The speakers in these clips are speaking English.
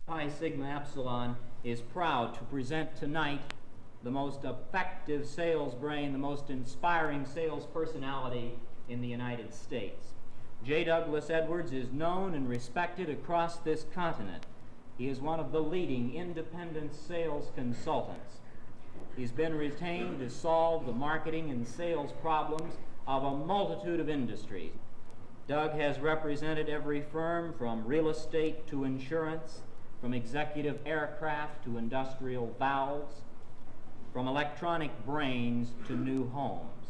Pi Sigma Epsilon is proud to present tonight the most effective sales brain, the most inspiring sales personality in the United States. J. Douglas Edwards is known and respected across this continent. He is one of the leading independent sales consultants. He's been retained to solve the marketing and sales problems of a multitude of industries. Doug has represented every firm from real estate to insurance, from executive aircraft to industrial valves, from electronic brains to new homes.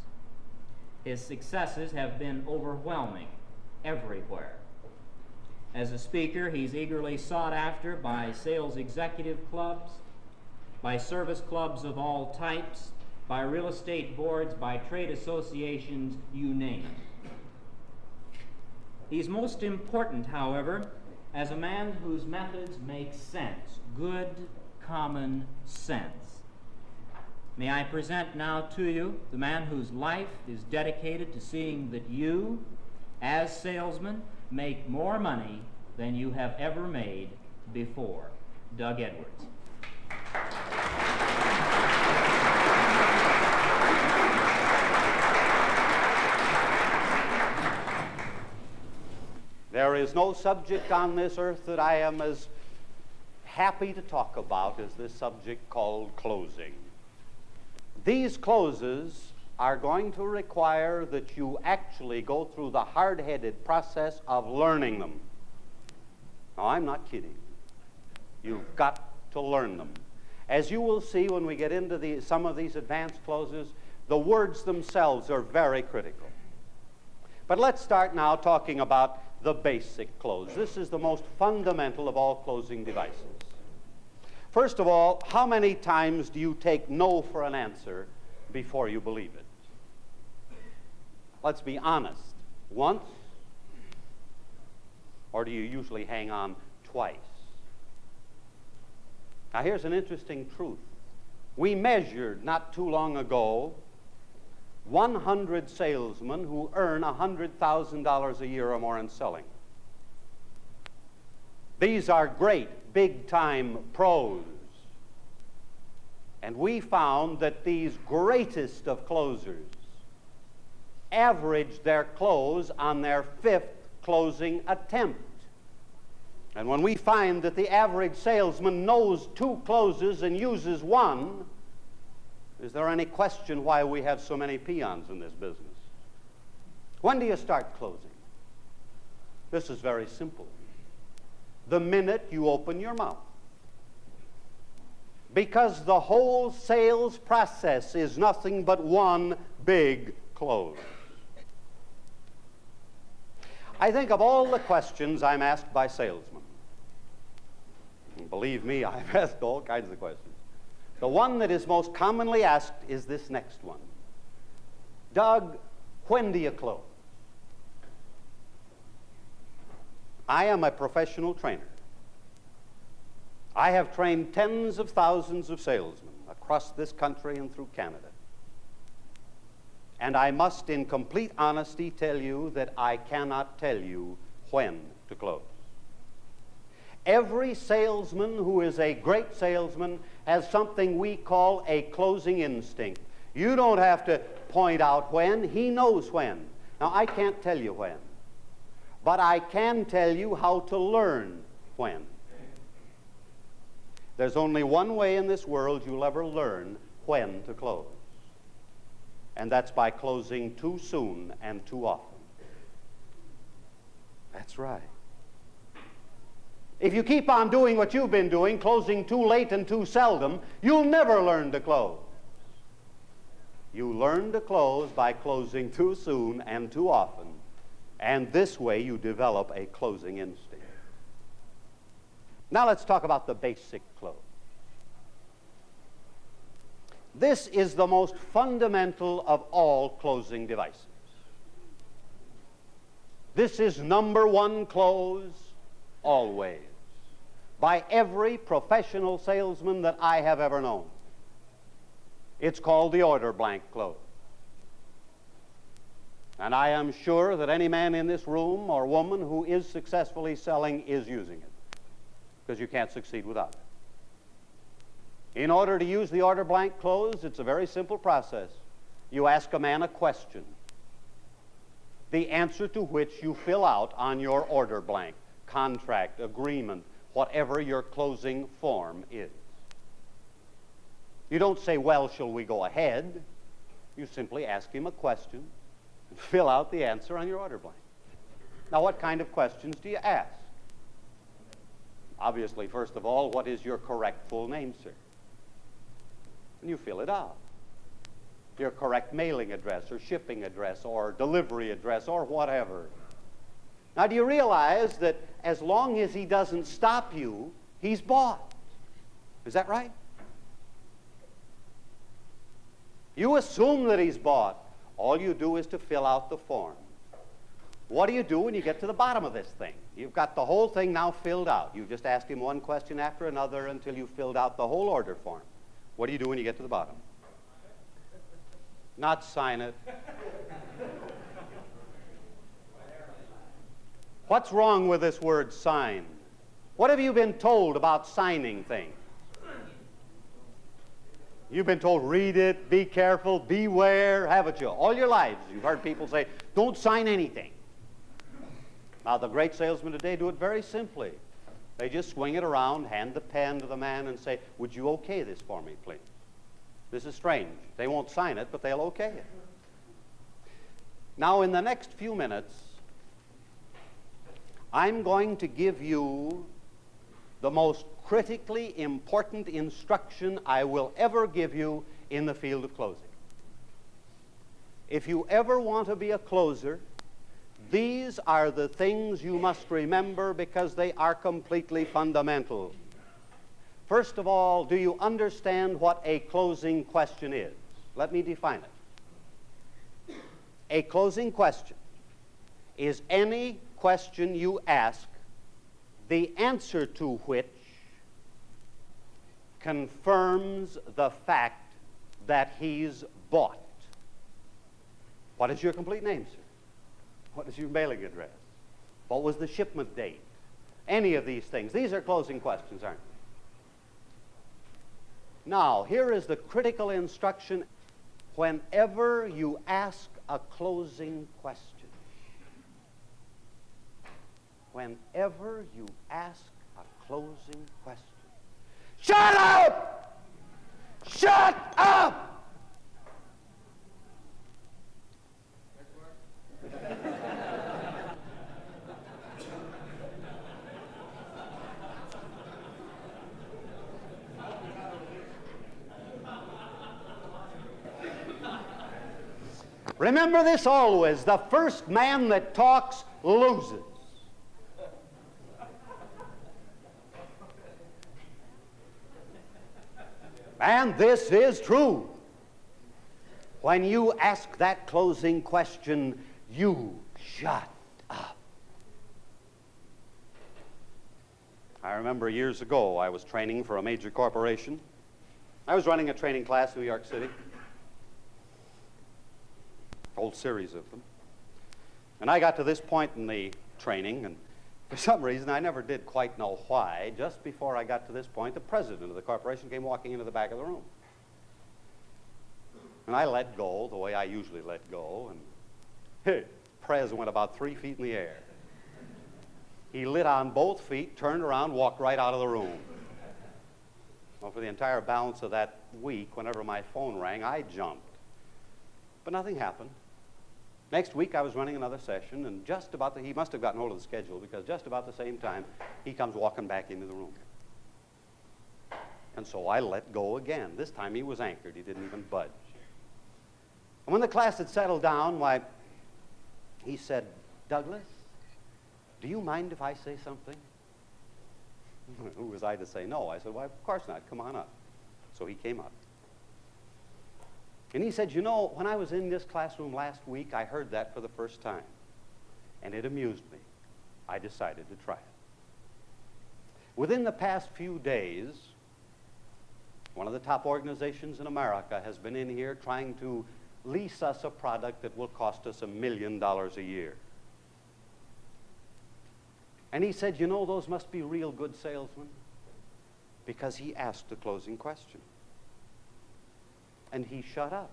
His successes have been overwhelming everywhere. As a speaker, he's eagerly sought after by sales executive clubs, by service clubs of all types, by real estate boards, by trade associations, you name it. He's most important, however, as a man whose methods make sense, good common sense. May I present now to you the man whose life is dedicated to seeing that you, as salesmen, make more money than you have ever made before. Doug Edwards. There is no subject on this earth that I am as happy to talk about as this subject called closing. These closes are going to require that you actually go through the hard-headed process of learning them. Now, I'm not kidding. You've got to learn them. As you will see when we get into some of these advanced closes, the words themselves are very critical. But let's start now talking about the basic close. This is the most fundamental of all closing devices. First of all, how many times do you take no for an answer before you believe it? Let's be honest. Once? Or do you usually hang on twice? Now here's an interesting truth. We measured not too long ago 100 salesmen who earn $100,000 a year or more in selling. These are great, big-time pros. And we found that these greatest of closers averaged their close on their 5th closing attempt. And when we find that the average salesman knows 2 closes and uses 1, is there any question why we have so many peons in this business? When do you start closing? This is very simple. The minute you open your mouth. Because the whole sales process is nothing but one big close. I think of all the questions I'm asked by salesmen, and believe me, I've asked all kinds of questions. The one that is most commonly asked is this next one. Doug, when do you close? I am a professional trainer. I have trained tens of thousands of salesmen across this country and through Canada. And I must, in complete honesty, tell you that I cannot tell you when to close. Every salesman who is a great salesman has something we call a closing instinct. You don't have to point out when. He knows when. Now, I can't tell you when, but I can tell you how to learn when. There's only one way in this world you'll ever learn when to close, and that's by closing too soon and too often. That's right. If you keep on doing what you've been doing, closing too late and too seldom, you'll never learn to close. You learn to close by closing too soon and too often, and this way you develop a closing instinct. Now let's talk about the basic close. This is the most fundamental of all closing devices. This is number one close always by every professional salesman that I have ever known. It's called the order blank close. And I am sure that any man in this room or woman who is successfully selling is using it. because you can't succeed without it. In order to use the order blank closed, it's a very simple process. You ask a man a question, the answer to which you fill out on your order blank, contract, agreement, whatever your closing form is. You don't say, well, shall we go ahead? You simply ask him a question and fill out the answer on your order blank. Now, what kind of questions do you ask? Obviously, first of all, what is your correct full name, sir? And you fill it out. Your correct mailing address or shipping address or delivery address or whatever. Now, do you realize that as long as he doesn't stop you, he's bought? Is that right? You assume that he's bought. All you do is to fill out the form. What do you do when you get to the bottom of this thing? You've got the whole thing now filled out. You just ask him one question after another until you've filled out the whole order form. What do you do when you get to the bottom? Not sign it. What's wrong with this word sign? What have you been told about signing things? You've been told, read it, be careful, beware, haven't you? All your lives, you've heard people say, don't sign anything. Now, the great salesmen today do it very simply. They just swing it around, hand the pen to the man, and say, would you okay this for me, please? This is strange. They won't sign it, but they'll okay it. Now, in the next few minutes, I'm going to give you the most critically important instruction I will ever give you in the field of closing. If you ever want to be a closer, these are the things you must remember because they are completely fundamental. First of all, do you understand what a closing question is? Let me define it. A closing question is any question you ask, the answer to which confirms the fact that he's bought. What is your complete name, sir? What is your mailing address? What was the shipment date? Any of these things. These are closing questions, aren't they? Now, here is the critical instruction. Whenever you ask a closing question, whenever you ask a closing question, shut up! Shut up! Remember this always, the first man that talks loses. And this is true. When you ask that closing question, you shut up. I remember years ago, I was training for a major corporation. I was running a training class in New York City. A whole series of them. And I got to this point in the training, and for some reason, I never did quite know why, just before I got to this point, the president of the corporation came walking into the back of the room. And I let go the way I usually let go, and hey, Prez went about 3 feet in the air. He lit on both feet, turned around, walked right out of the room. Well, for the entire balance of that week, whenever my phone rang, I jumped. But nothing happened. Next week, I was running another session, and he must have gotten hold of the schedule, because just about the same time, he comes walking back into the room. And so I let go again. This time he was anchored. He didn't even budge. And when the class had settled down, why, he said, Douglas, do you mind if I say something? Who was I to say no? I said, well, of course not. Come on up. So he came up. And he said, you know, when I was in this classroom last week, I heard that for the first time. And it amused me. I decided to try it. Within the past few days, one of the top organizations in America has been in here trying to lease us a product that will cost us $1 million a year. And he said, you know, those must be real good salesmen, because he asked the closing question. And he shut up.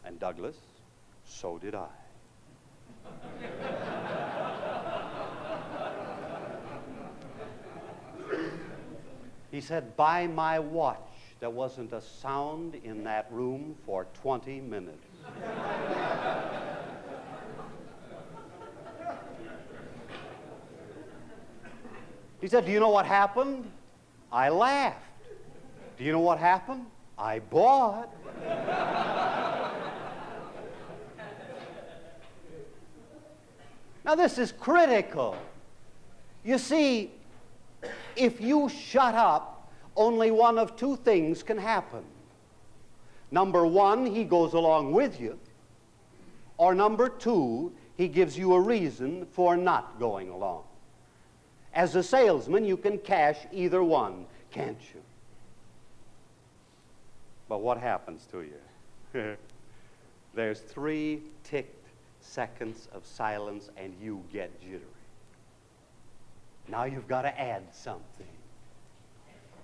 And Douglas, so did I. He said, by my watch, there wasn't a sound in that room for 20 minutes. He said, do you know what happened? I laughed. Do you know what happened? I bought. Now, this is critical. You see, if you shut up, only one of two things can happen. Number one, he goes along with you. Or number two, he gives you a reason for not going along. As a salesman, you can cash either one, can't you? But what happens to you? There's 3 ticked seconds of silence and you get jittery. Now you've got to add something.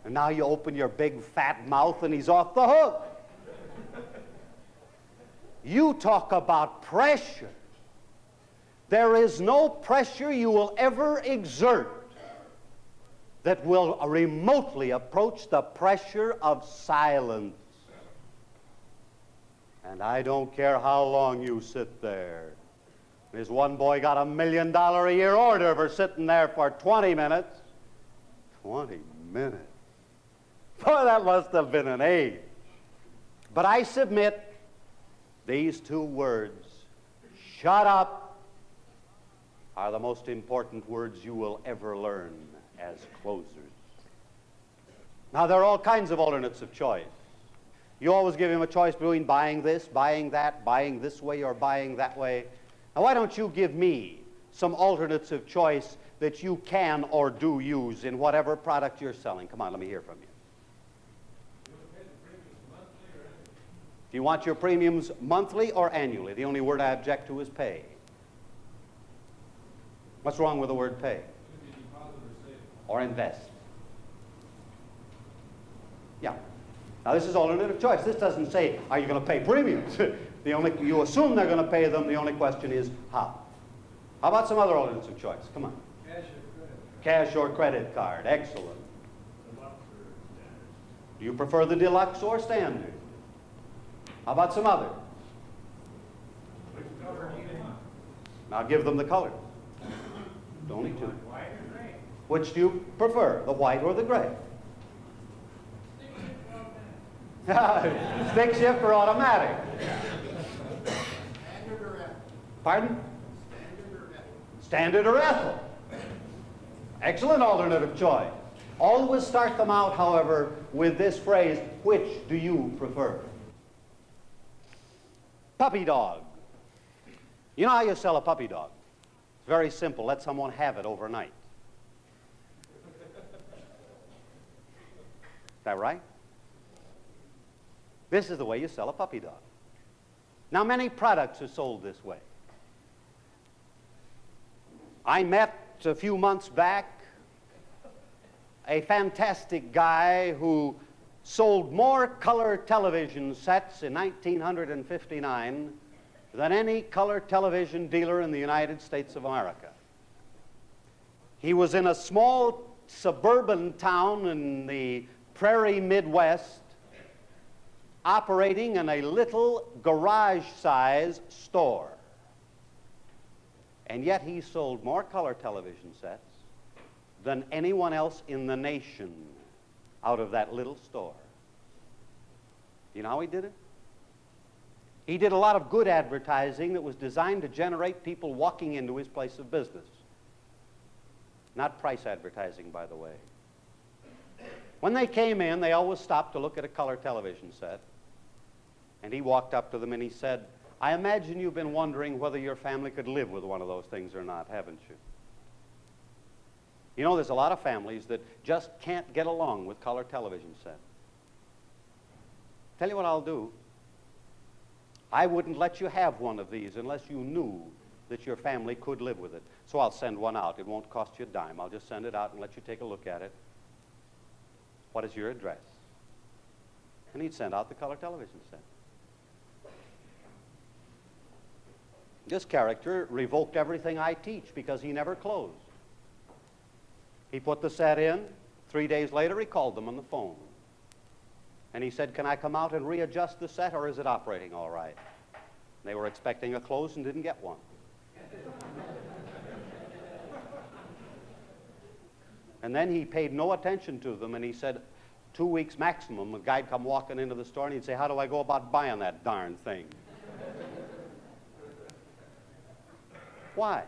And now you open your big fat mouth and he's off the hook. You talk about pressure. There is no pressure you will ever exert that will remotely approach the pressure of silence. And I don't care how long you sit there. This one boy got $1 million a year order for sitting there for 20 minutes. 20 minutes. Boy, that must have been an age. But I submit these 2 words, shut up, are the most important words you will ever learn as closers. Now, there are all kinds of alternates of choice. You always give him a choice between buying this, buying that, buying this way, or buying that way. Now, why don't you give me some alternates of choice that you can or do use in whatever product you're selling? Come on, let me hear from you. Do you want your premiums monthly or annually? The only word I object to is pay. What's wrong with the word pay? Or invest. Yeah. Now, this is alternative choice. This doesn't say, are you going to pay premiums? You assume they're going to pay them. The only question is, how? How about some other alternates of choice? Come on. Cash or credit. Cash or credit card. Excellent. Deluxe or standard. Do you prefer the deluxe or standard? How about some other? Which color do you want? Now give them the color. Only 2. White or gray? Which do you prefer, the white or the gray? Stick shift or automatic? Standard or Ethel? Pardon? Standard or Ethel? Standard or Ethel? Excellent alternative choice. Always start them out, however, with this phrase, which do you prefer? Puppy dog. You know how you sell a puppy dog? It's very simple. Let someone have it overnight. Is that right? This is the way you sell a puppy dog. Now, many products are sold this way. I met a few months back a fantastic guy who sold more color television sets in 1959 than any color television dealer in the United States of America. He was in a small suburban town in the prairie Midwest, operating in a little garage-size store. And yet he sold more color television sets than anyone else in the nation out of that little store. You know how he did it? He did a lot of good advertising that was designed to generate people walking into his place of business. Not price advertising, by the way. When they came in, they always stopped to look at a color television set. And he walked up to them and he said, I imagine you've been wondering whether your family could live with one of those things or not, haven't you? You know, there's a lot of families that just can't get along with color television sets. Tell you what I'll do. I wouldn't let you have one of these unless you knew that your family could live with it. So I'll send one out. It won't cost you a dime. I'll just send it out and let you take a look at it. What is your address? And he'd send out the color television set. This character revoked everything I teach because he never closed. He put the set in. 3 days later, he called them on the phone. And he said, "Can I come out and readjust the set, or is it operating all right?" They were expecting a close and didn't get one. And then he paid no attention to them, and he said, 2 weeks maximum. A guy'd come walking into the store, and he'd say, "How do I go about buying that darn thing?" Why?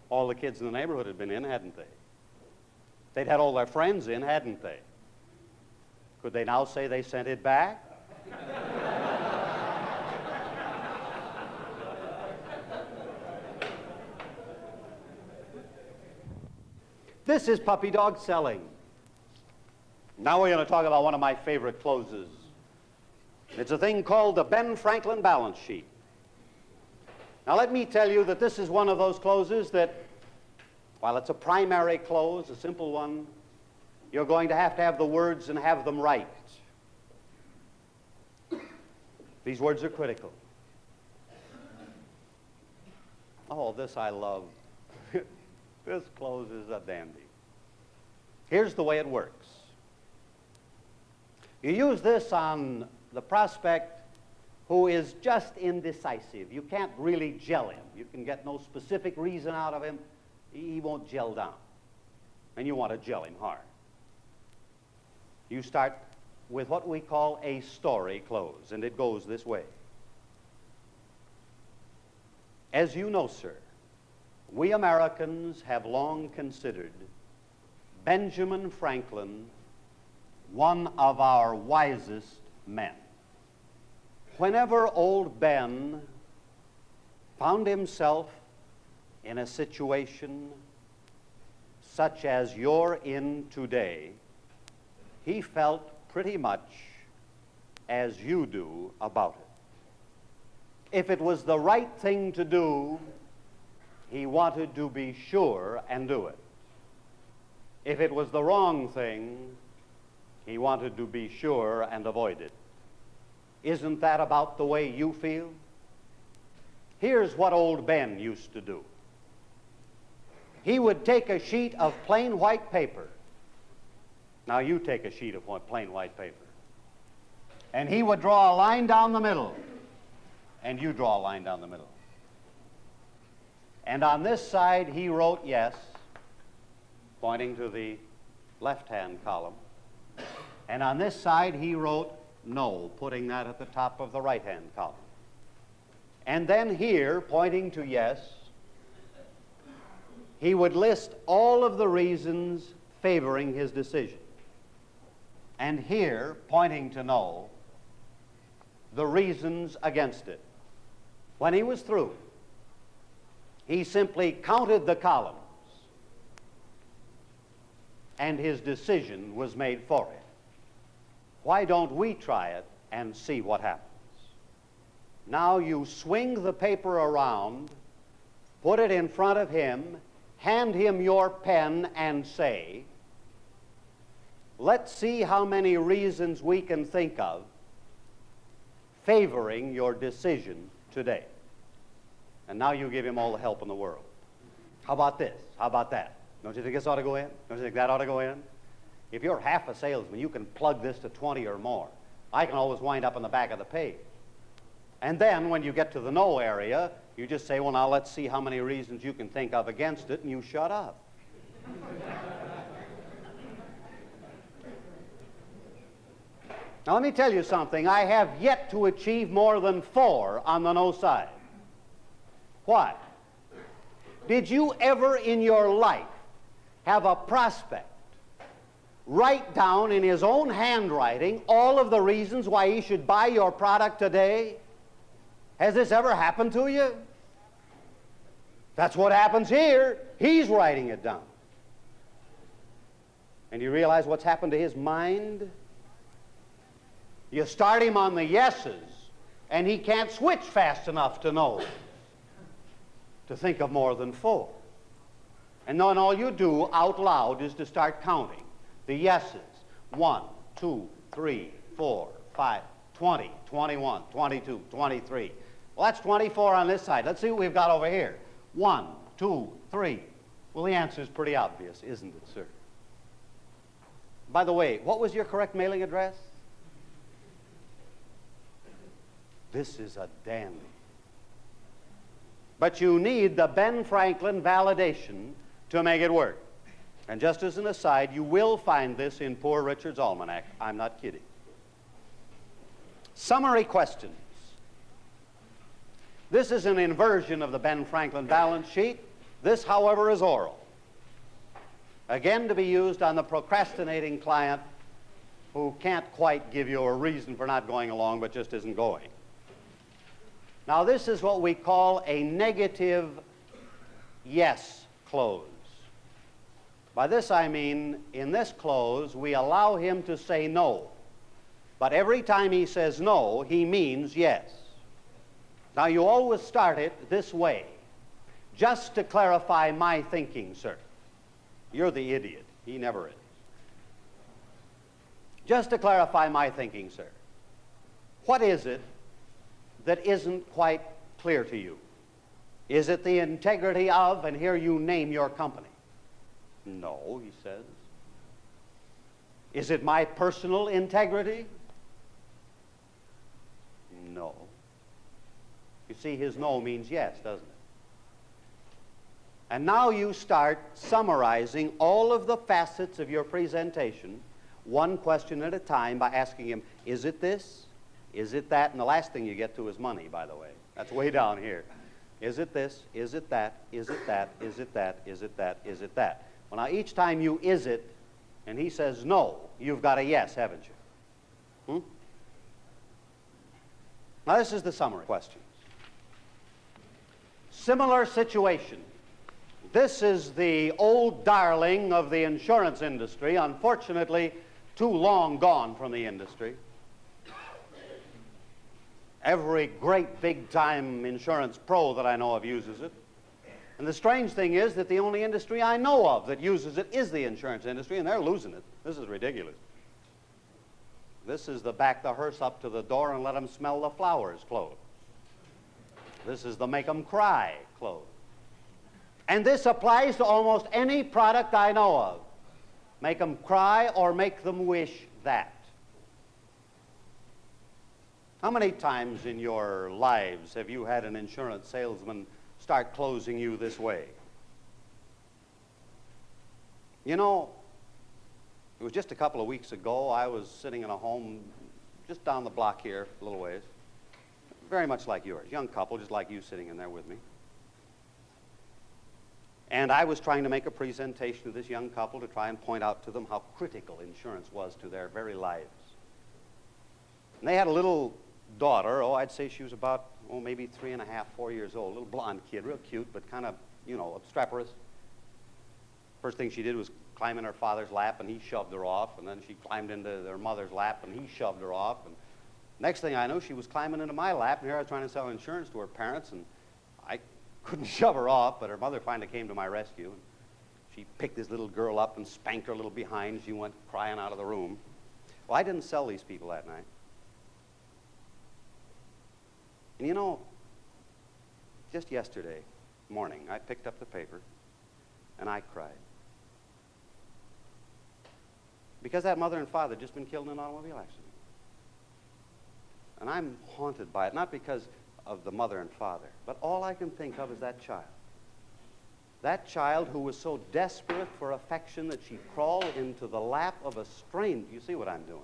All the kids in the neighborhood had been in, hadn't they? They'd had all their friends in, hadn't they? Could they now say they sent it back? This is puppy dog selling. Now we're going to talk about one of my favorite closes. It's a thing called the Ben Franklin balance sheet. Now let me tell you that this is one of those closes that, while it's a primary close, a simple one, you're going to have the words and have them right. These words are critical. Oh, this I love. This close is a dandy. Here's the way it works. You use this on the prospect who is just indecisive. You can't really gel him. You can get no specific reason out of him. He won't gel down. And you want to gel him hard. You start with what we call a story close, and it goes this way. As you know, sir, we Americans have long considered Benjamin Franklin one of our wisest men. Whenever old Ben found himself in a situation such as you're in today, he felt pretty much as you do about it. If it was the right thing to do, he wanted to be sure and do it. If it was the wrong thing, he wanted to be sure and avoid it. Isn't that about the way you feel? Here's what old Ben used to do. He would take a sheet of plain white paper. Now you take a sheet of plain white paper. And he would draw a line down the middle. And you draw a line down the middle. And on this side he wrote yes, pointing to the left-hand column. And on this side he wrote no, putting that at the top of the right-hand column. And then here, pointing to yes, he would list all of the reasons favoring his decision. And here, pointing to no, the reasons against it. When he was through, he simply counted the columns, and his decision was made for it. Why don't we try it and see what happens? Now you swing the paper around, put it in front of him, hand him your pen and say, let's see how many reasons we can think of favoring your decision today. And now you give him all the help in the world. How about this? How about that? Don't you think this ought to go in? Don't you think that ought to go in? If you're half a salesman, you can plug this to 20 or more. I can always wind up on the back of the page. And then when you get to the no area, you just say, well, now let's see how many reasons you can think of against it, and you shut up. Now let me tell you something. I have yet to achieve more than 4 on the no side. Why? Did you ever in your life have a prospect write down in his own handwriting all of the reasons why he should buy your product today? Has this ever happened to you? That's what happens here. He's writing it down. And you realize what's happened to his mind? You start him on the yeses, and he can't switch fast enough to know. to think of more than 4. And then all you do out loud is to start counting the yeses. 1, 2, 3, 4, 5, 20, 21, 22, 23. Well, that's 24 on this side. Let's see what we've got over here. 1, 2, 3. Well, the answer is pretty obvious, isn't it, sir? By the way, what was your correct mailing address? This is a dandy. But you need the Ben Franklin validation to make it work. And just as an aside, you will find this in Poor Richard's Almanac. I'm not kidding. Summary questions. This is an inversion of the Ben Franklin balance sheet. This, however, is oral. Again, to be used on the procrastinating client who can't quite give you a reason for not going along but just isn't going. Now, this is what we call a negative yes close. By this I mean, in this close, we allow him to say no. But every time he says no, he means yes. Now, you always start it this way. Just to clarify my thinking, sir. You're the idiot. He never is. Just to clarify my thinking, sir. What is it that isn't quite clear to you? Is it the integrity of, and here you name your company? No, he says. Is it my personal integrity? No. You see, his no means yes, doesn't it? And now you start summarizing all of the facets of your presentation, one question at a time, by asking him, is it this? Is it that? And the last thing you get to is money, by the way. That's way down here. Is it this? Is it that? Is it that? Is it that? Is it that? Is it that? Well, now each time you is it, and he says no, you've got a yes, haven't you? Now this is the summary questions. Similar situation. This is the old darling of the insurance industry, unfortunately too long gone from the industry. Every great big-time insurance pro that I know of uses it. And the strange thing is that the only industry I know of that uses it is the insurance industry, and they're losing it. This is ridiculous. This is the back the hearse up to the door and let them smell the flowers close. This is the make them cry close. And this applies to almost any product I know of. Make them cry or make them wish that. How many times in your lives have you had an insurance salesman start closing you this way? You know, it was just a couple of weeks ago. I was sitting in a home just down the block here, a little ways, very much like yours, young couple, just like you sitting in there with me. And I was trying to make a presentation to this young couple to try and point out to them how critical insurance was to their very lives. And they had a little daughter, I'd say she was about, maybe 3.5, 4 years old, a little blonde kid, real cute, but kind of, obstreperous. First thing she did was climb in her father's lap, and he shoved her off, and then she climbed into their mother's lap, and he shoved her off, and next thing I know, she was climbing into my lap, and here I was trying to sell insurance to her parents, and I couldn't shove her off, but her mother finally came to my rescue, and she picked this little girl up and spanked her a little behind. She went crying out of the room. Well, I didn't sell these people that night. And just yesterday morning, I picked up the paper, and I cried. Because that mother and father had just been killed in an automobile accident. And I'm haunted by it, not because of the mother and father, but all I can think of is that child. That child who was so desperate for affection that she crawled into the lap of a stranger. You see what I'm doing?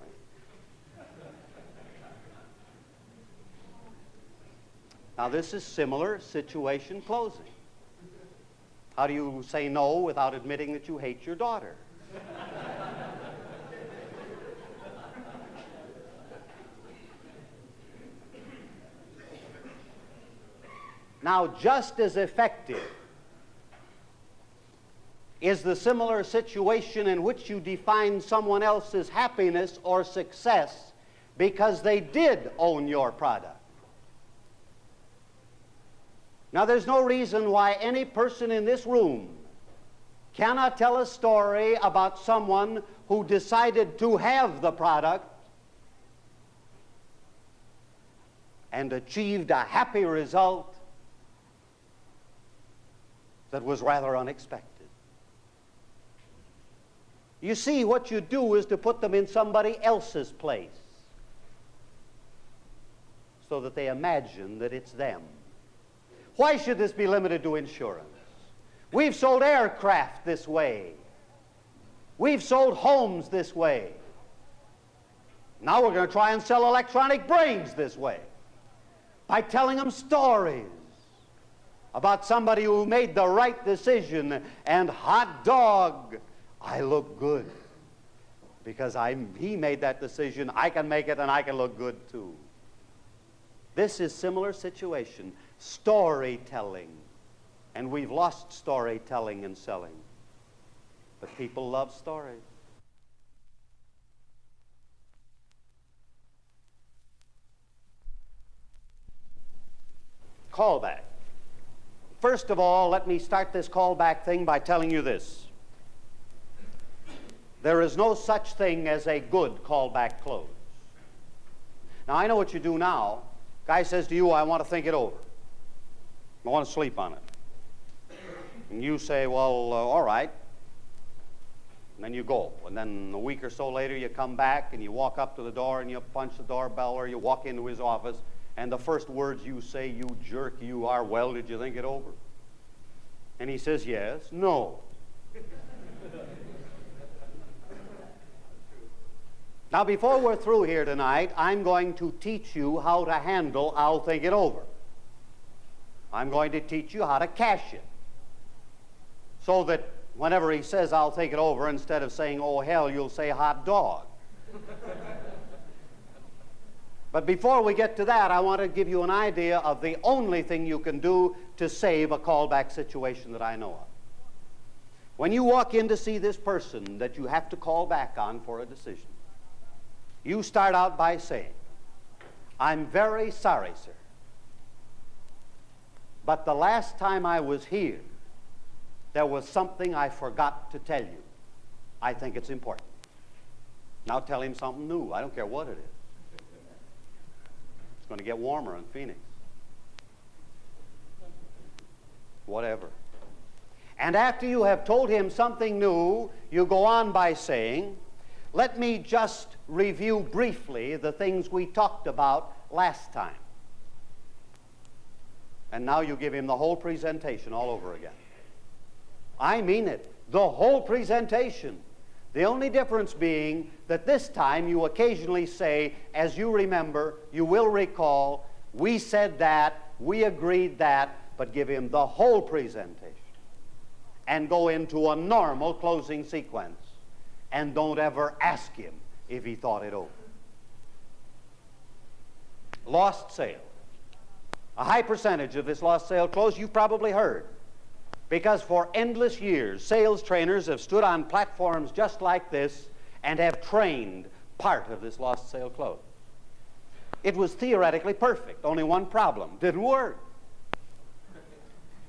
Now, this is similar situation closing. How do you say no without admitting that you hate your daughter? Now, just as effective is the similar situation in which you define someone else's happiness or success because they did own your product. Now, there's no reason why any person in this room cannot tell a story about someone who decided to have the product and achieved a happy result that was rather unexpected. You see, what you do is to put them in somebody else's place so that they imagine that it's them. Why should this be limited to insurance? We've sold aircraft this way. We've sold homes this way. Now we're going to try and sell electronic brains this way by telling them stories about somebody who made the right decision. And hot dog, I look good because he made that decision. I can make it and I can look good too. This is similar situation, storytelling. And we've lost storytelling and selling. But people love stories. Callback. First of all, let me start this callback thing by telling you this. There is no such thing as a good callback close. Now, I know what you do now. Guy says to you, I want to think it over. I want to sleep on it. And you say, well, all right. And then you go. And then a week or so later, you come back and you walk up to the door and you punch the doorbell or you walk into his office. And the first words you say, you jerk you are, well, did you think it over? And he says, yes. No. Now, before we're through here tonight, I'm going to teach you how to handle I'll think it over. I'm going to teach you how to cash it. So that whenever he says I'll think it over, instead of saying, oh, hell, you'll say hot dog. But before we get to that, I want to give you an idea of the only thing you can do to save a callback situation that I know of. When you walk in to see this person that you have to call back on for a decision, you start out by saying, I'm very sorry, sir, but the last time I was here, there was something I forgot to tell you. I think it's important. Now tell him something new. I don't care what it is. It's going to get warmer in Phoenix. Whatever. And after you have told him something new, you go on by saying, let me just review briefly the things we talked about last time. And now you give him the whole presentation all over again. I mean it, the whole presentation. The only difference being that this time you occasionally say, as you remember, you will recall, we said that, we agreed that, but give him the whole presentation. And go into a normal closing sequence. And don't ever ask him if he thought it over. Lost sale. A high percentage of this lost sale close you've probably heard. Because for endless years, sales trainers have stood on platforms just like this and have trained part of this lost sale close. It was theoretically perfect. Only one problem. Didn't work.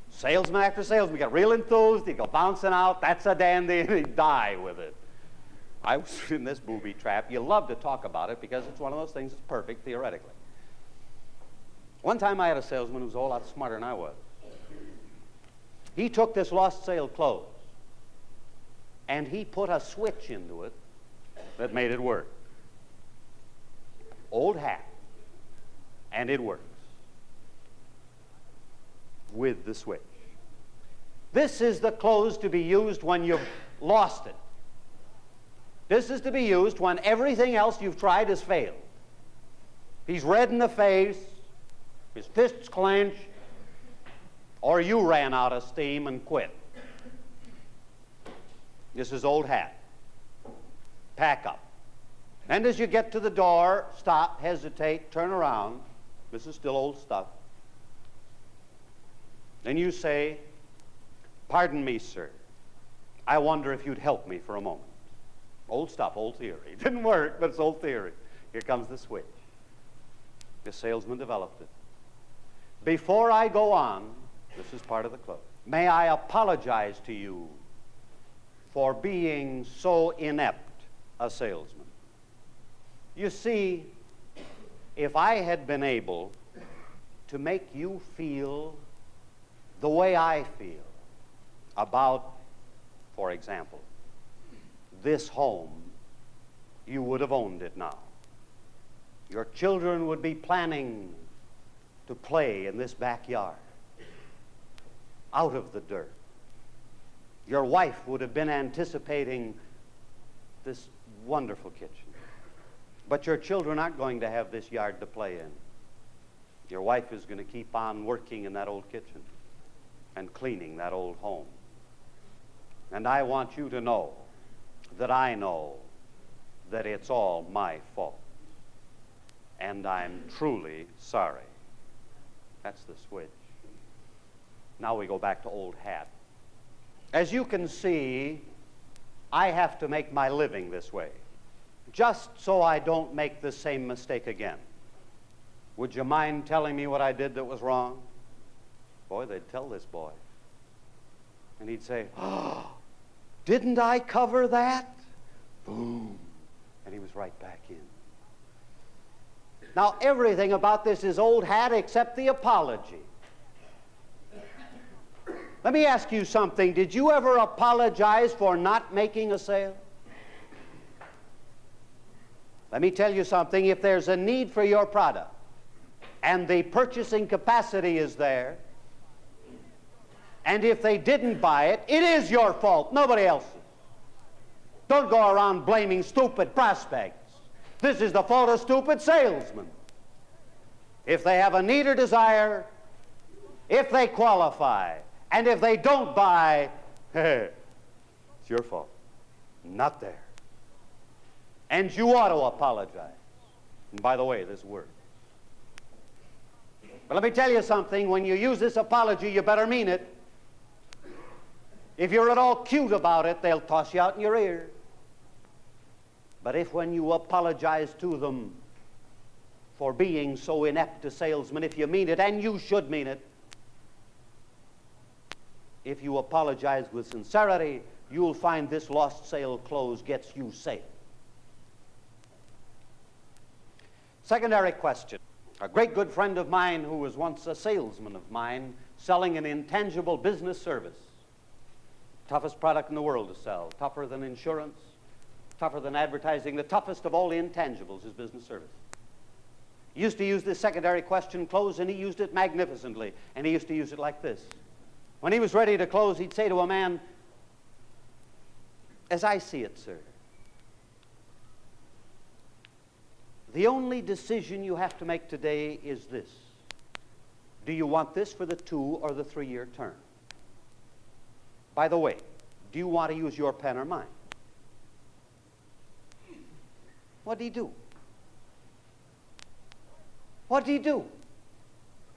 Salesman after salesman got real enthused. He'd go bouncing out. That's a dandy. And he'd die with it. I was in this booby trap. You love to talk about it because it's one of those things that's perfect theoretically. One time I had a salesman who was a whole lot smarter than I was. He took this lost sale close and he put a switch into it that made it work. Old hat. And it works. With the switch. This is the close to be used when you've lost it. This is to be used when everything else you've tried has failed. He's red in the face, his fists clenched, or you ran out of steam and quit. This is old hat. Pack up. And as you get to the door, stop, hesitate, turn around. This is still old stuff. Then you say, pardon me, sir. I wonder if you'd help me for a moment. Old stuff, old theory. It didn't work, but it's old theory. Here comes the switch. The salesman developed it. Before I go on, This is part of the close. May I apologize to you for being so inept a salesman. You see, if I had been able to make you feel the way I feel about, for example, this home, you would have owned it now. Your children would be planning to play in this backyard, out of the dirt. Your wife would have been anticipating this wonderful kitchen. But your children aren't going to have this yard to play in. Your wife is going to keep on working in that old kitchen and cleaning that old home. And I want you to know that I know that it's all my fault. And I'm truly sorry. That's the switch. Now we go back to Old Hat. As you can see, I have to make my living this way, just so I don't make the same mistake again. Would you mind telling me what I did that was wrong? Boy, they'd tell this boy. And he'd say, "Oh, didn't I cover that?" Boom. And he was right back in. Now, everything about this is Old Hat except the apology. Let me ask you something. Did you ever apologize for not making a sale? Let me tell you something. If there's a need for your product and the purchasing capacity is there, and if they didn't buy it, it is your fault, nobody else's. Don't go around blaming stupid prospects. This is the fault of stupid salesmen. If they have a need or desire, if they qualify, and if they don't buy, it's your fault, not theirs. And you ought to apologize. And by the way, this word. But let me tell you something. When you use this apology, you better mean it. If you're at all cute about it, they'll toss you out in your ear. But if when you apologize to them for being so inept a salesman, if you mean it, and you should mean it, if you apologize with sincerity, you'll find this lost sale close gets you sale. Secondary question. A great good friend of mine who was once a salesman of mine selling an intangible business service. Toughest product in the world to sell. Tougher than insurance, tougher than advertising. The toughest of all the intangibles is business service. He used to use this secondary question close, and he used it magnificently. And he used to use it like this. When he was ready to close, he'd say to a man, "As I see it, sir, the only decision you have to make today is this. Do you want this for the 2 or the 3-year term? By the way, do you want to use your pen or mine?" What did he do? What did he do?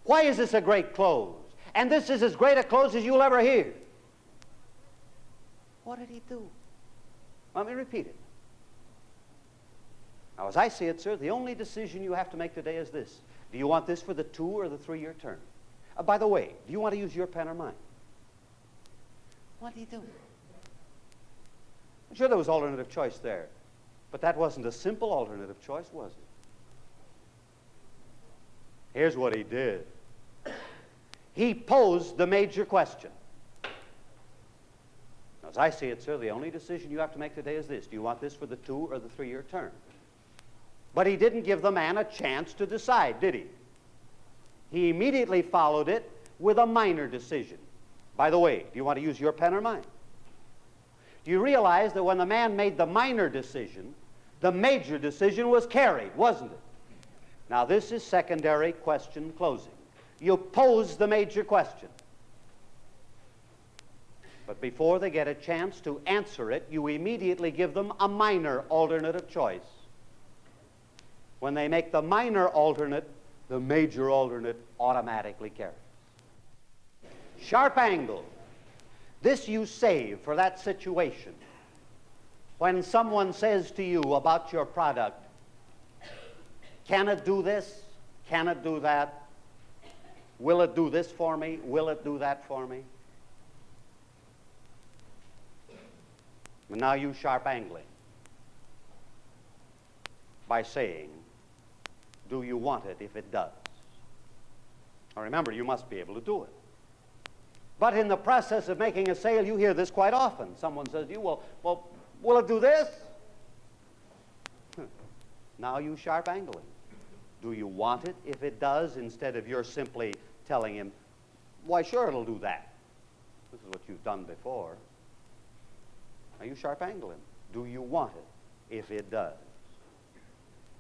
Why is this a great close? And this is as great a close as you'll ever hear. What did he do? Let me repeat it. Now, as I see it, sir, the only decision you have to make today is this. Do you want this for the 2 or the 3-year term? By the way, do you want to use your pen or mine? What did he do? I'm sure there was alternative choice there, but that wasn't a simple alternative choice, was it? Here's what he did. He posed the major question. Now, as I see it, sir, the only decision you have to make today is this. Do you want this for the 2 or the 3-year term? But he didn't give the man a chance to decide, did he? He immediately followed it with a minor decision. By the way, do you want to use your pen or mine? Do you realize that when the man made the minor decision, the major decision was carried, wasn't it? Now, this is secondary question closing. You pose the major question. But before they get a chance to answer it, you immediately give them a minor alternative choice. When they make the minor alternate, the major alternate automatically carries. Sharp angle. This you save for that situation. When someone says to you about your product, "Can it do this? Can it do that?" Will it do this for me? Will it do that for me? And now use sharp angling by saying, do you want it if it does? Now remember, you must be able to do it. But in the process of making a sale, you hear this quite often. Someone says to you, well, will it do this? Now use sharp angling. Do you want it if it does, instead of you're simply telling him, why, sure, it'll do that. This is what you've done before. Now use sharp angling. Do you want it if it does?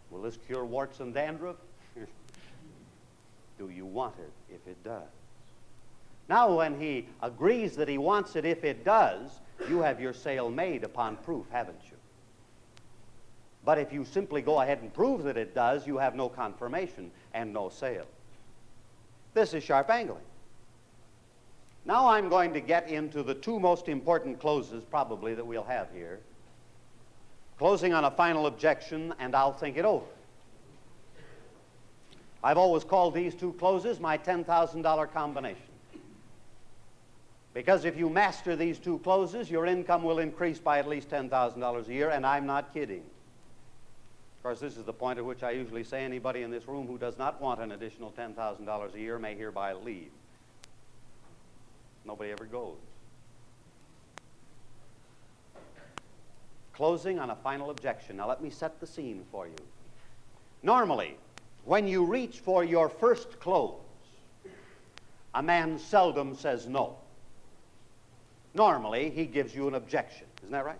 Will this cure warts and dandruff? Do you want it if it does? Now, when he agrees that he wants it if it does, you have your sale made upon proof, haven't you? But if you simply go ahead and prove that it does, you have no confirmation and no sale. This is sharp angling. Now I'm going to get into the two most important closes probably that we'll have here. Closing on a final objection, and I'll think it over. I've always called these two closes my $10,000 combination. Because if you master these two closes, your income will increase by at least $10,000 a year, and I'm not kidding. Of course, this is the point at which I usually say anybody in this room who does not want an additional $10,000 a year may hereby leave. Nobody ever goes. Closing on a final objection. Now let me set the scene for you. Normally, when you reach for your first close, a man seldom says no. Normally, he gives you an objection. Isn't that right?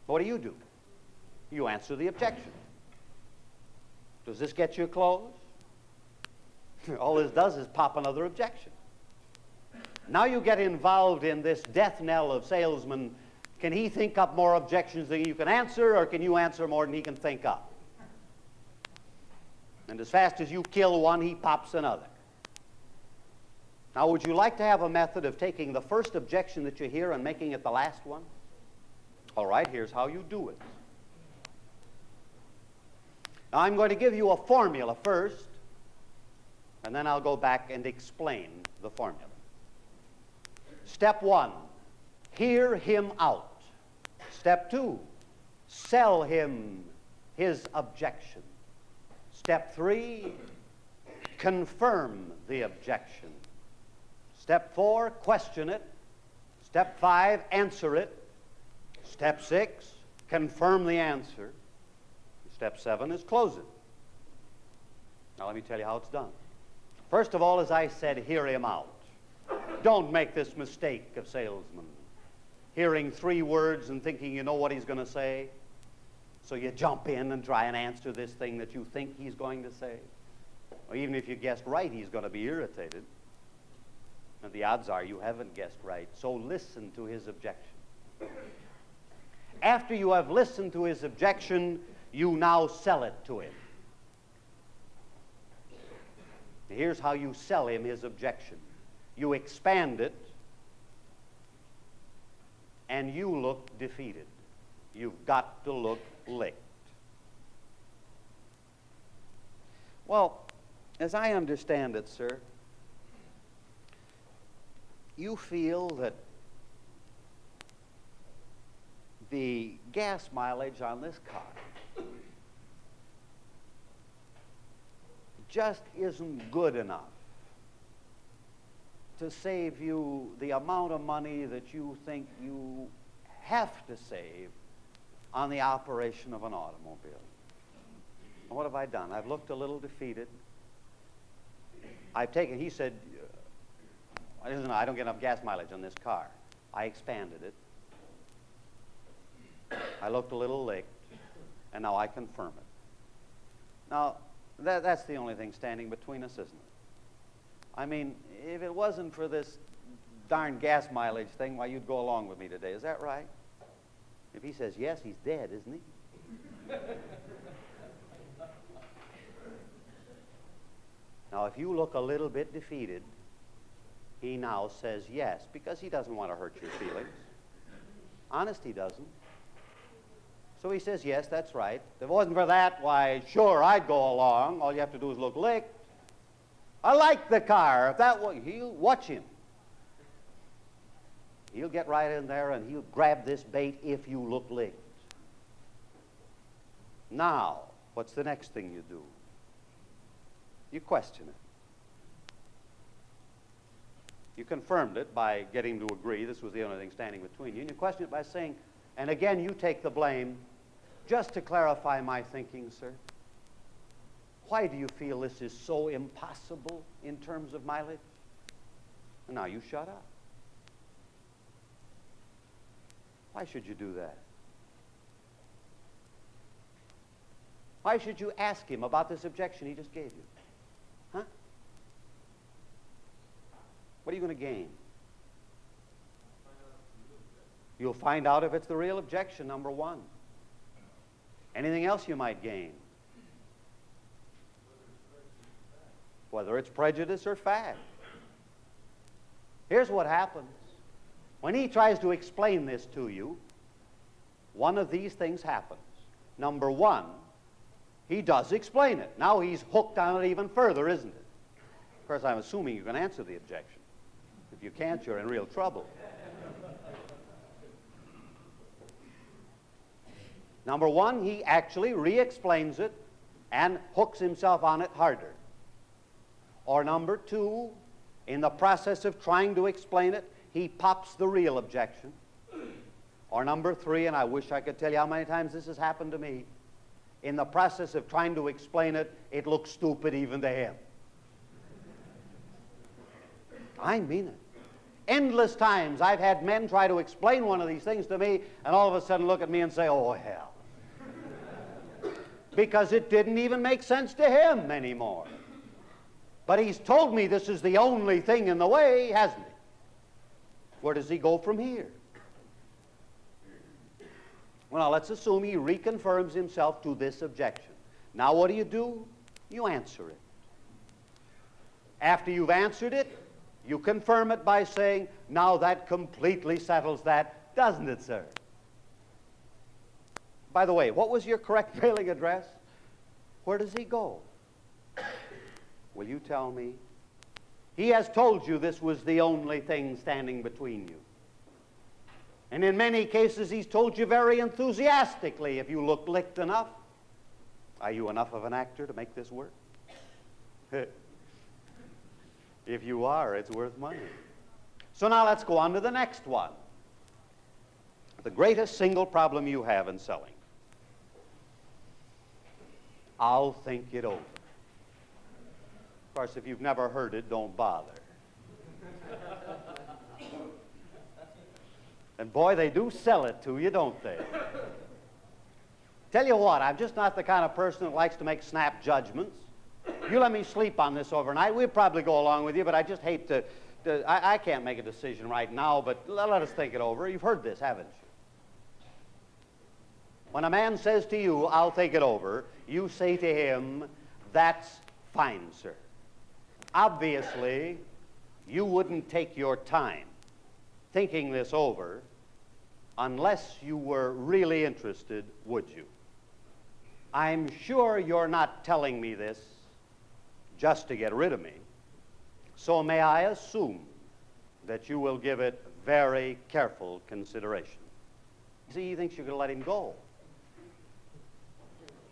What do? You answer the objection. Does this get you close? All this does is pop another objection. Now you get involved in this death knell of salesmen. Can he think up more objections than you can answer, or can you answer more than he can think up? And as fast as you kill one, he pops another. Now, would you like to have a method of taking the first objection that you hear and making it the last one? All right, here's how you do it. Now, I'm going to give you a formula first, and then I'll go back and explain the formula. Step 1, hear him out. Step 2, sell him his objection. Step 3, confirm the objection. Step 4, question it. Step 5, answer it. Step 6, confirm the answer. Step 7 is close it. Now let me tell you how it's done. First of all, as I said, hear him out. Don't make this mistake of salesmen. Hearing 3 words and thinking you know what he's going to say. So you jump in and try and answer this thing that you think he's going to say. Or even if you guessed right, he's going to be irritated. And the odds are you haven't guessed right. So listen to his objection. After you have listened to his objection, you now sell it to him. Here's how you sell him his objection. You expand it, and you look defeated. You've got to look licked. Well, as I understand it, sir, you feel that the gas mileage on this car just isn't good enough to save you the amount of money that you think you have to save on the operation of an automobile. And what have I done? I've looked a little defeated. He said, I don't get enough gas mileage on this car. I expanded it. I looked a little licked, and now I confirm it. Now, that's the only thing standing between us, isn't it? I mean, if it wasn't for this darn gas mileage thing, why, you'd go along with me today. Is that right? If he says yes, he's dead, isn't he? Now, if you look a little bit defeated, he now says yes, because he doesn't want to hurt your feelings. Honest, he doesn't. So he says, yes, that's right. If it wasn't for that, why, sure, I'd go along. All you have to do is look licked. I like the car. If that was, he'll watch him. He'll get right in there and he'll grab this bait if you look licked. Now, what's the next thing you do? You question it. You confirmed it by getting him to agree this was the only thing standing between you. And you question it by saying, and again you take the blame, just to clarify my thinking, sir, why do you feel this is so impossible in terms of mileage? And now you shut up. Why should you do that? Why should you ask him about this objection he just gave you? Huh? What are you going to gain? You'll find out if it's the real objection, number one. Anything else you might gain? Whether it's prejudice or fact. Here's what happens. When he tries to explain this to you, one of these things happens. Number one, he does explain it. Now he's hooked on it even further, isn't it? Of course, I'm assuming you can answer the objection. If you can't, you're in real trouble. Number one, he actually re-explains it and hooks himself on it harder. Or number two, in the process of trying to explain it, he pops the real objection. Or number three, and I wish I could tell you how many times this has happened to me, in the process of trying to explain it, it looks stupid even to him. I mean it. Endless times I've had men try to explain one of these things to me, and all of a sudden look at me and say, oh, hell. Because it didn't even make sense to him anymore. But he's told me this is the only thing in the way, hasn't he? Where does he go from here? Well, now let's assume he reconfirms himself to this objection. Now what do? You answer it. After you've answered it, you confirm it by saying, now that completely settles that, doesn't it, sir? By the way, what was your correct mailing address? Where does he go? Will you tell me? He has told you this was the only thing standing between you. And in many cases, he's told you very enthusiastically, if you look licked enough. Are you enough of an actor to make this work? If you are, it's worth money. So now let's go on to the next one. The greatest single problem you have in selling. I'll think it over. Of course, if you've never heard it, don't bother. And boy, they do sell it to you, don't they? Tell you what, I'm just not the kind of person that likes to make snap judgments. You let me sleep on this overnight, we'll probably go along with you, but I just hate to I can't make a decision right now, but let us think it over. You've heard this, haven't you? When a man says to you, I'll think it over, you say to him, that's fine, sir. Obviously, you wouldn't take your time thinking this over unless you were really interested, would you? I'm sure you're not telling me this just to get rid of me. So may I assume that you will give it very careful consideration. See, he thinks you're going to let him go.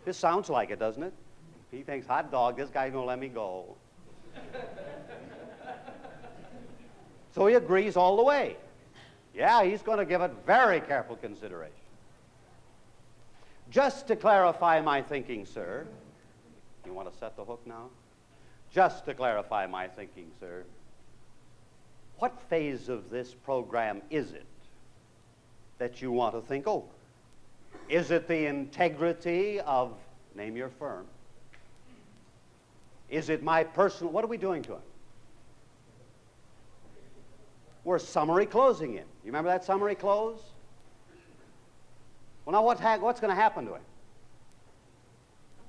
This sounds like it, doesn't it? He thinks, hot dog, this guy's going to let me go. So he agrees all the way. Yeah, he's going to give it very careful consideration. Just to clarify my thinking, sir. You want to set the hook now? Just to clarify my thinking, sir. What phase of this program is it that you want to think over? Is it the integrity of, name your firm? Is it my personal, what are we doing to him? We're summary closing him. You remember that summary close? Well, now what's going to happen to him?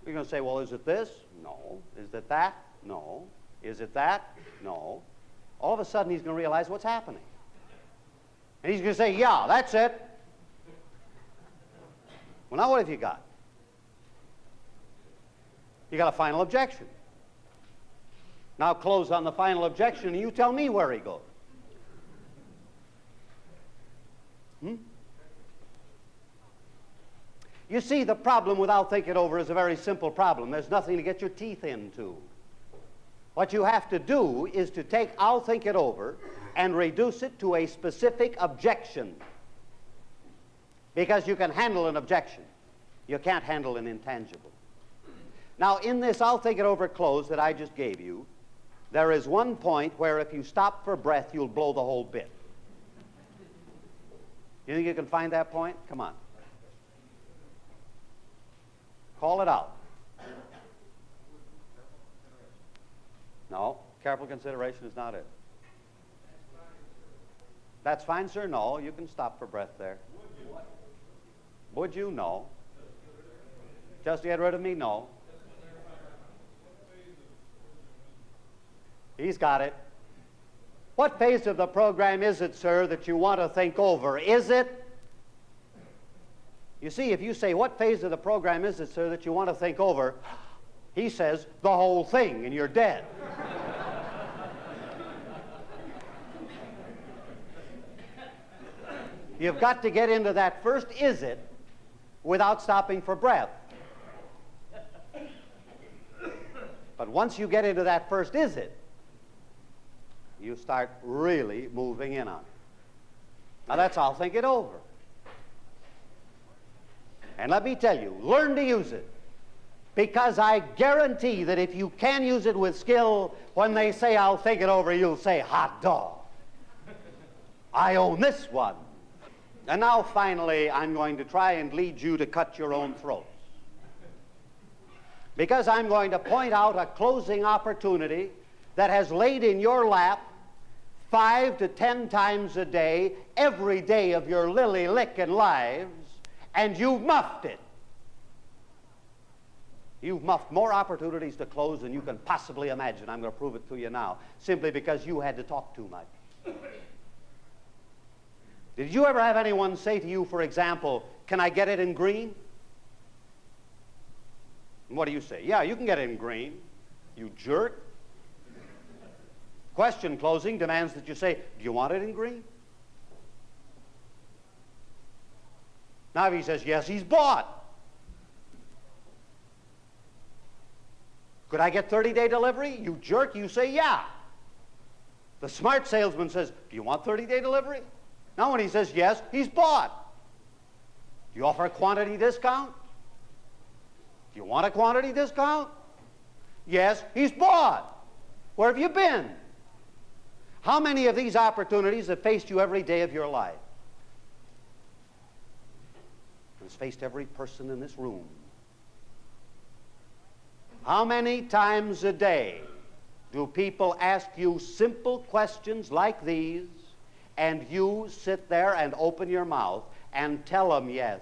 You're going to say, well, is it this? No. Is it that? No. Is it that? No. All of a sudden, he's going to realize what's happening. And he's going to say, yeah, that's it. Well, now what have you got? You got a final objection. Now close on the final objection, and you tell me where he goes. You see, the problem with I'll think it over is a very simple problem. There's nothing to get your teeth into. What you have to do is to take I'll think it over and reduce it to a specific objection. Because you can handle an objection. You can't handle an intangible. Now, in this I'll think it over close that I just gave you, there is one point where if you stop for breath, you'll blow the whole bit. You think you can find that point? Come on. Call it out. No, careful consideration is not it. That's fine, sir. No, you can stop for breath there. Would you? No. Just to get rid of me? No. He's got it. What phase of the program is it, sir, that you want to think over? Is it? You see, if you say, what phase of the program is it, sir, that you want to think over? He says, the whole thing, and you're dead. You've got to get into that first is it without stopping for breath. But once you get into that first is it, you start really moving in on it. Now that's I'll think it over. And let me tell you, learn to use it. Because I guarantee that if you can use it with skill, when they say I'll think it over, you'll say, hot dog. I own this one. And now finally, I'm going to try and lead you to cut your own throats. Because I'm going to point out a closing opportunity that has laid in your lap 5 to 10 times a day, every day of your lily-licking lives, and you've muffed it. You've muffed more opportunities to close than you can possibly imagine. I'm going to prove it to you now, simply because you had to talk too much. Did you ever have anyone say to you, for example, can I get it in green? And what do you say? Yeah, you can get it in green, you jerk. Question closing demands that you say, do you want it in green? Now if he says, yes, he's bought. Could I get 30-day delivery? You jerk, you say, yeah. The smart salesman says, do you want 30-day delivery? Now when he says yes, he's bought. Do you offer a quantity discount? Do you want a quantity discount? Yes, he's bought. Where have you been? How many of these opportunities have faced you every day of your life? It's faced every person in this room. How many times a day do people ask you simple questions like these, and you sit there and open your mouth and tell them yes?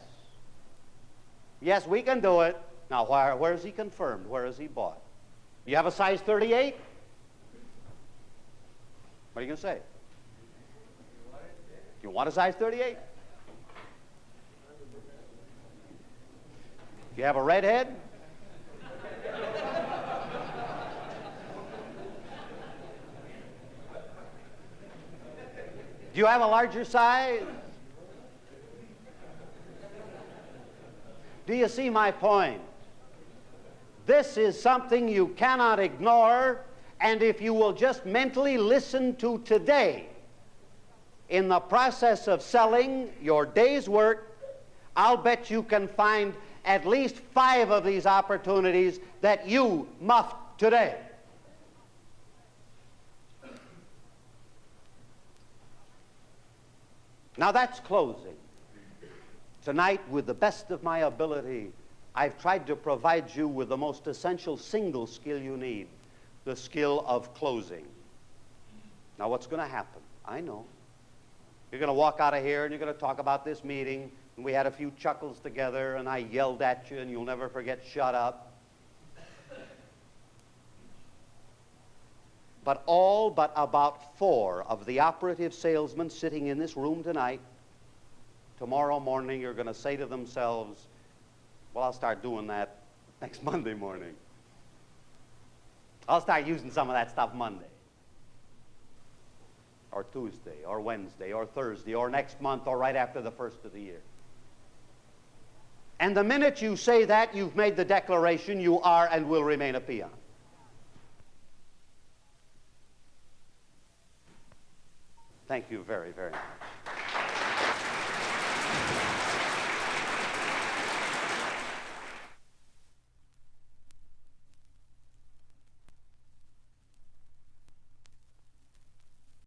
Yes, we can do it. Now, where is he confirmed? Where is he bought? You have a size 38? What are you going to say? You want a size 38? You have a redhead? Do you have a larger size? Do you see my point? This is something you cannot ignore, and if you will just mentally listen to today, in the process of selling your day's work, I'll bet you can find at least 5 of these opportunities that you muffed today. Now that's closing. Tonight, with the best of my ability, I've tried to provide you with the most essential single skill you need, the skill of closing. Now what's going to happen? I know. You're going to walk out of here and you're going to talk about this meeting, and we had a few chuckles together, and I yelled at you, and you'll never forget, shut up. But all but about 4 of the operative salesmen sitting in this room tonight, tomorrow morning are going to say to themselves, well, I'll start doing that next Monday morning. I'll start using some of that stuff Monday, or Tuesday, or Wednesday, or Thursday, or next month, or right after the first of the year. And the minute you say that, you've made the declaration you are and will remain a peon. Thank you very, very much.